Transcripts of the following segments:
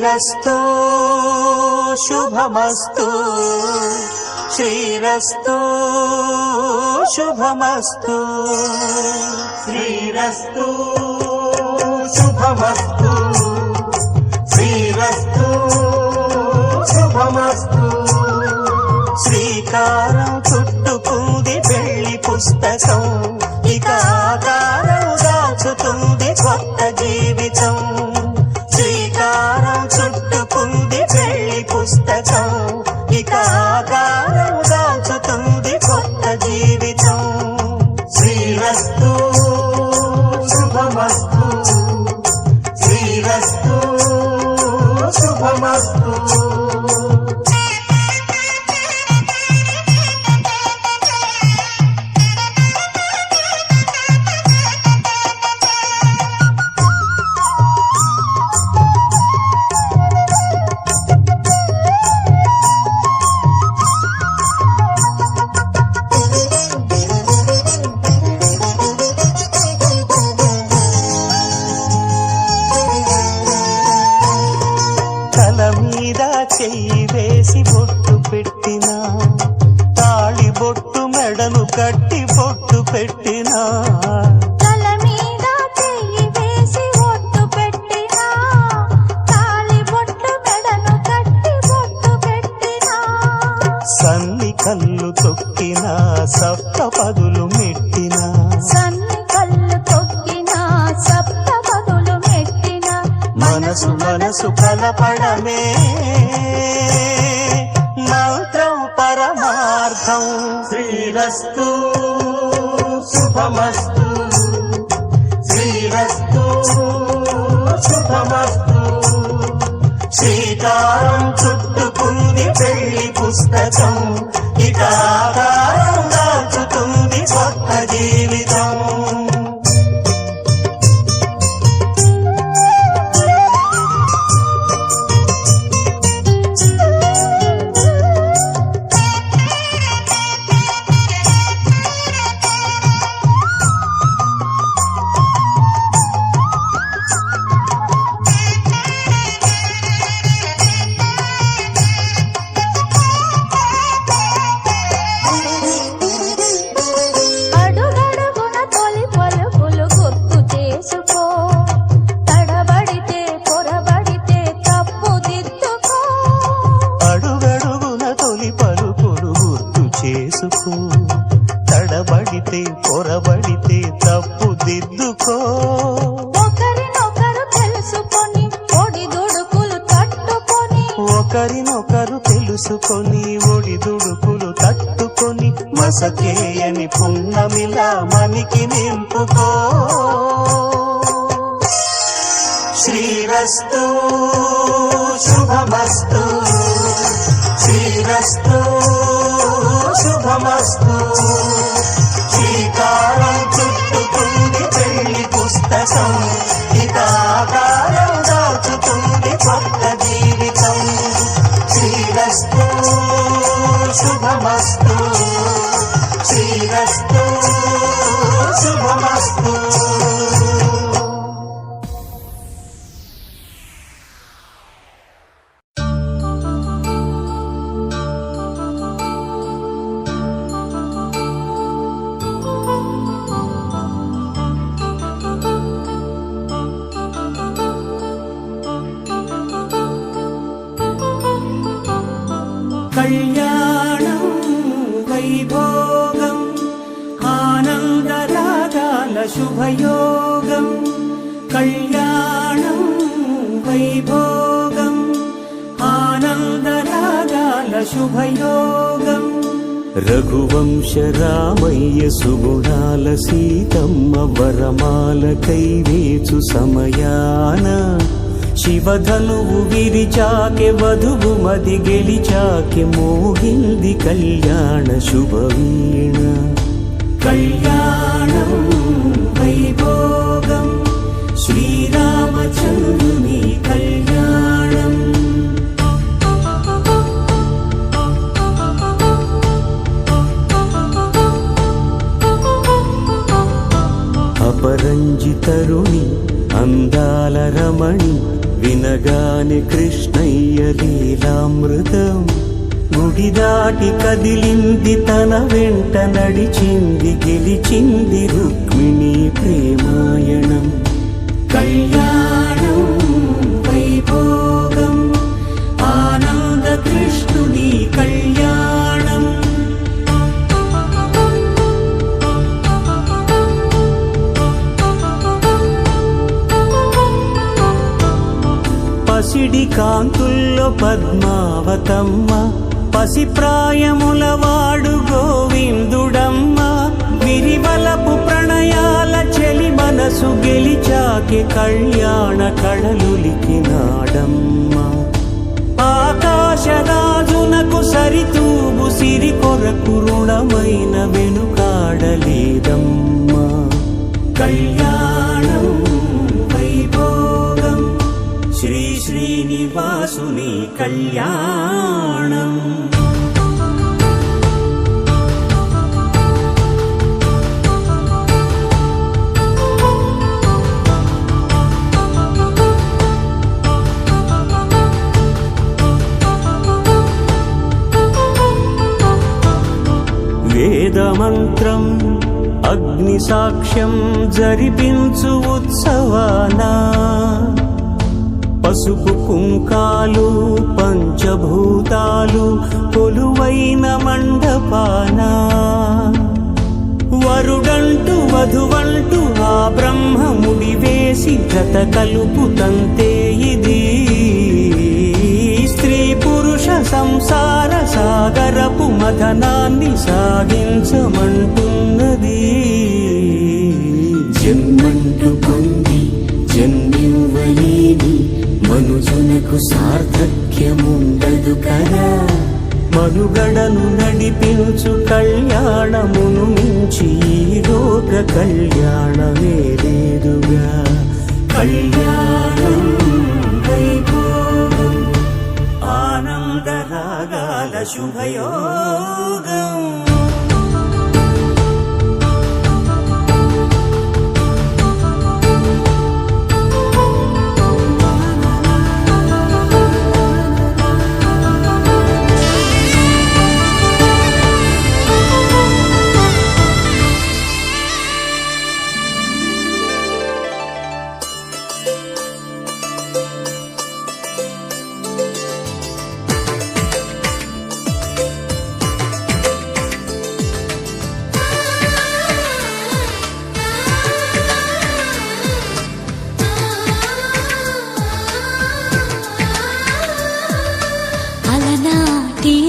శ్రీరస్తు శుభమస్తు శ్రీరస్తు శుభమస్తు శ్రీరస్తు శుభమస్తు శ్రీరస్తు శుభమస్తు శ్రీకారం చుట్టుకుంది పెళ్లి పుస్తకం ఇక ఆకారం దాచుతుంది కొత్త జీవితం శ్రీకారం చుట్టుకుంది పెళ్లి పుస్తకం ఇక ఆకారం దాచుతుంది కొత్త జీవితం శ్రీరస్తు శుభమస్తు శ్రీరస్తు శుభమస్తు చెయ్యి వేసి బొట్టు పెట్టినా తాళి బొట్టు మెడను కట్టి బొట్టు పెట్టినా తల మీద చెయ్యి వేసి బొట్టు పెట్టినా తాళి బొట్టు మెడను కట్టి బొట్టు పెట్టినా సన్ని కళ్ళు తొక్కినా సప్త పదులు మెట్టినా సన్ని కళ్ళు తొక్కినా సప్త పదులు మెట్టినా మనసు మనసు కలపడమే మంత్రం పరమార్థం శ్రీరస్తు శుభమస్తు శ్రీరస్తు శుభమస్తు శ్రీకారం చుట్టుకుంది పెళ్లి పుస్తకం ఇక ఆకారం దాచుతుంది కొత్త జీవితం తడబడితే పొరబడితే తప్పు దిద్దుకో ఒకరినొకరు తెలుసుకొని ఒడిదుడుకులు తట్టుకొని ఒకరినొకరు తెలుసుకొని ఒడిదుడుకులు తట్టుకొని మసకేయని పున్నమిలా మనికి నింపుకో శ్రీరస్తు శుభమస్తు శ్రీరస్తు శుభమస్తు శ్రీకారం చుట్టుకుంది పెళ్లి పుస్తకం ఇక ఆకారం దాచుతుంది కొత్త జీవితం శ్రీరస్తు శుభమస్తు శ్రీరస్తు శుభమస్తు కళ్యాణం వైభోగం ఆనందరాగాల శుభయోగం కళ్యాణం వైభోగం ఆనందరాగాల శుభయోగం రఘువంశ రామయ్య సుగుణాల సీతమ్మ వరమాల కైవేచు సమయాన శివధనువు విరిచాకె వధువు మది గెలిచాకె మోగింది కళ్యాణ శుభవీణ కళ్యాణం వైభోగం శ్రీరామచంద్రుని కళ్యాణం అపరంజి తరుణి అందాల రమణి వినగానే కృష్ణయ్య లీలామృతం గుడి దాటి కదిలింది తన వెంట నడిచింది గెలిచింది రుక్మిణి ప్రేమాయణం కళ్యాణం వైభోగం ఆనంద కృష్ణుని కళ్యాణం పసిడి కాంతుల్లో పద్మావతమ్మ పసిప్రాయముల వాడు గోవిందుడమ్మ విరివలపు ప్రణయాల చెలి మనసు గెలిచాకే కళ్యాణ కళలులికినాడమ్మ ఆకాశరాజునకు సరితూగు సిరి కొరకు రుణమైన వెనుకాడలేదమ్మా కళ్యాణం వైభోగం శ్రీ శ్రీనివాసుని కళ్యాణం వేదమంత్రం అగ్ని సాక్ష్యం జరిపించు ఉత్సవానా పసుపు కుంకాలు పంచభూతాలు కొలువైన మండపానా వరుడంటూ వధువంటూ ఆ బ్రహ్మముడి వేసి జత కలుపుతంతే ఇది స్త్రీ పురుష సంసార సాగరపు మథనాన్ని సాగించమంటున్నది జన్మంటూ పొంది జన్మివ్వలేని మనుజునకు సార్థక్యముండదు కదా మనుగడను నడిపించు కళ్యాణమును మించి ఈ లోక కళ్యాణమే లేదుగా కళ్యాణం వైభోగం ఆనంద రాగాల శుభయోగం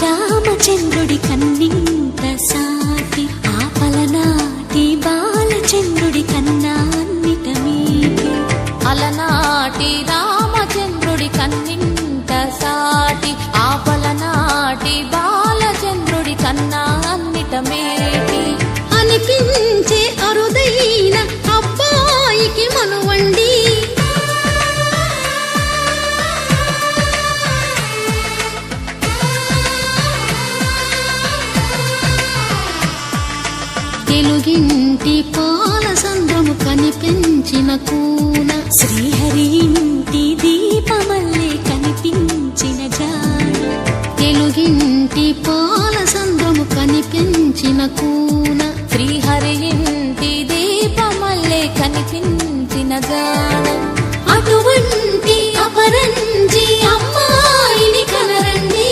రామచంద్రుడి కన్నింత సాటి ఆపలనాటి బాలచంద్రుడి కన్నా అన్నిట మీటి అలనాటి రామచంద్రుడి కన్నింత సాటి ఆపలనాటి బాలచంద్రుడి కన్నా అన్నిట మేటి అనిపించే అరుదైన అబ్బాయికి మనువండి తెలుగింటి పాల సంద్రము కనిపించిన కూన శ్రీహరి ఇంటి దీపమల్లే కనిపించిన జాన తెలుగింటి పాల సంద్రము కనిపించిన కూన శ్రీహరి ఇంటి దీపమల్లే కనిపించిన గానం అటువంటి అపరంజి అమ్మాయిని కనరండి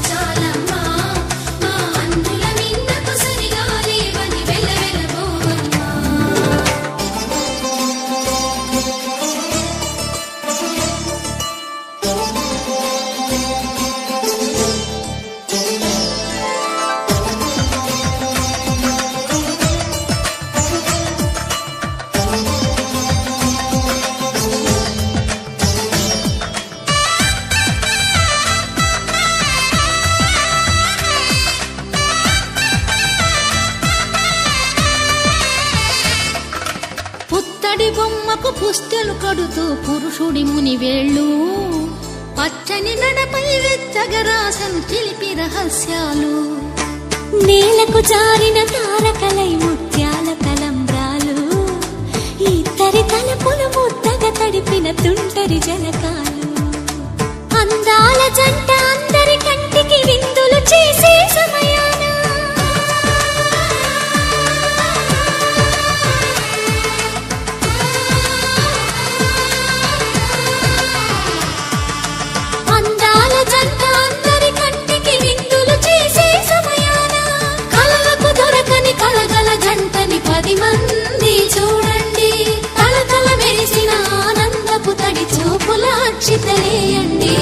చాలమ్మా పుత్తడి బొమ్మకు పుస్తెలు కడుతూ పురుషుడి ముని వేళ్ళు పచ్చని నడపై వెచ్చగరాసను చిలిపి రహస్యాలు నేలకు జారిన తారకలై ముత్యాల తలంబ్రాలు ఇద్దరి తలపులు ముద్దగా తడిపిన తుంటరి జలకాలు అందాల జంట అందరి కంటికి విందులు చేసే సమయాన అందాల జంట అందరి కంటికి విందులు చేసే సమయాన కలలకు దొరకని కలగల జంటని 10 మంది చూడండి తలతల మెరిసిన ఆనందపు తడి చూపుల అక్షితలేయండి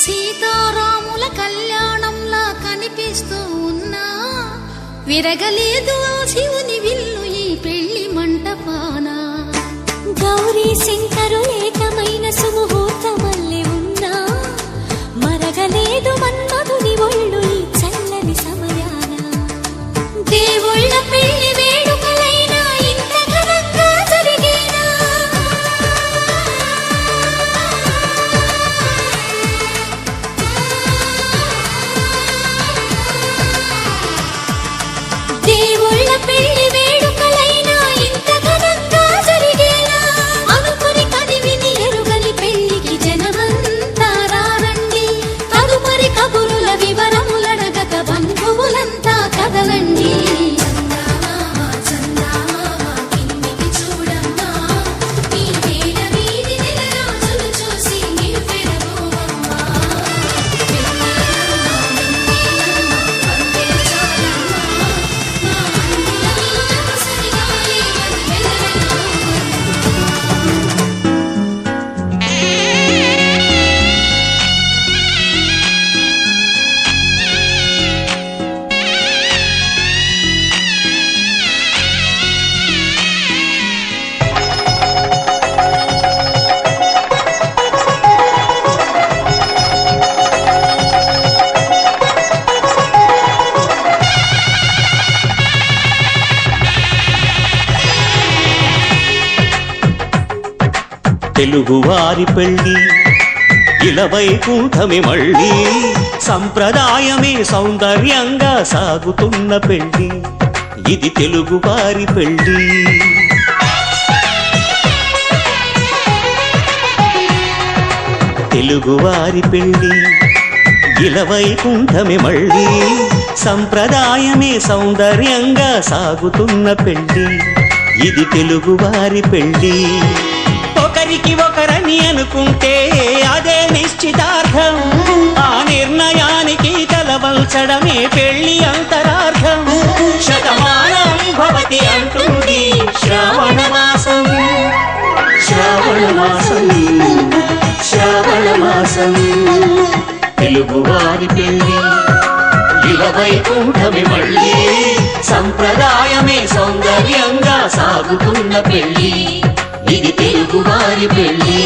సీతారాముల కళ్యాణంలా కనిపిస్తూ ఉన్నా విరగలేదు ఆ శివుని విల్లు ఈ పెళ్లి మంటపాన గౌరీ శంకరు ఏకమైన సుముహూర్తమల్లె ఉన్నా మరగలేదు మన్మధుని ఒళ్ళు ఈ చల్లని సమయాన దేవుళ్ళ పెళ్లి వేడుకలైనా ఇంత ఘనంగా జరిగేనా దేవుళ్ళ పెళ్లి వేడుకలైనా ఇంత ఘనంగా జరిగేనా అనుకుని కదివిని ఎరుగని పెళ్లికి జనమంతా రారండి తదుపరి కబురుల వివరములడగక బంధువులంతా కదలండి తెలుగువారి పెళ్ళి ఇలవైకుంఠమే మళ్ళీ సంప్రదాయమే సౌందర్యంగా సాగుతున్న పెళ్ళి ఇది తెలుగువారి పెళ్ళి తెలుగువారి పెళ్ళి ఇలవైకుంఠమే మళ్ళీ సంప్రదాయమే సౌందర్యంగా సాగుతున్న పెళ్ళి ఇది తెలుగువారి పెళ్ళి ఒకరికి ఒకరని అనుకుంటే అదే నిశ్చితార్థం ఆ నిర్ణయానికి తలవంచడమే పెళ్లి అంతరార్థం శతమానం భవతి అంటుంది శ్రావణ మాసం శ్రావణ మాసం శ్రావణ మాసం తెలుగువారి పెళ్లి ఇలవైకుంఠమే మళ్ళీ సంప్రదాయమే సౌందర్యంగా సాగుతున్న పెళ్లి ఇది తెలుగువారి పెళ్ళి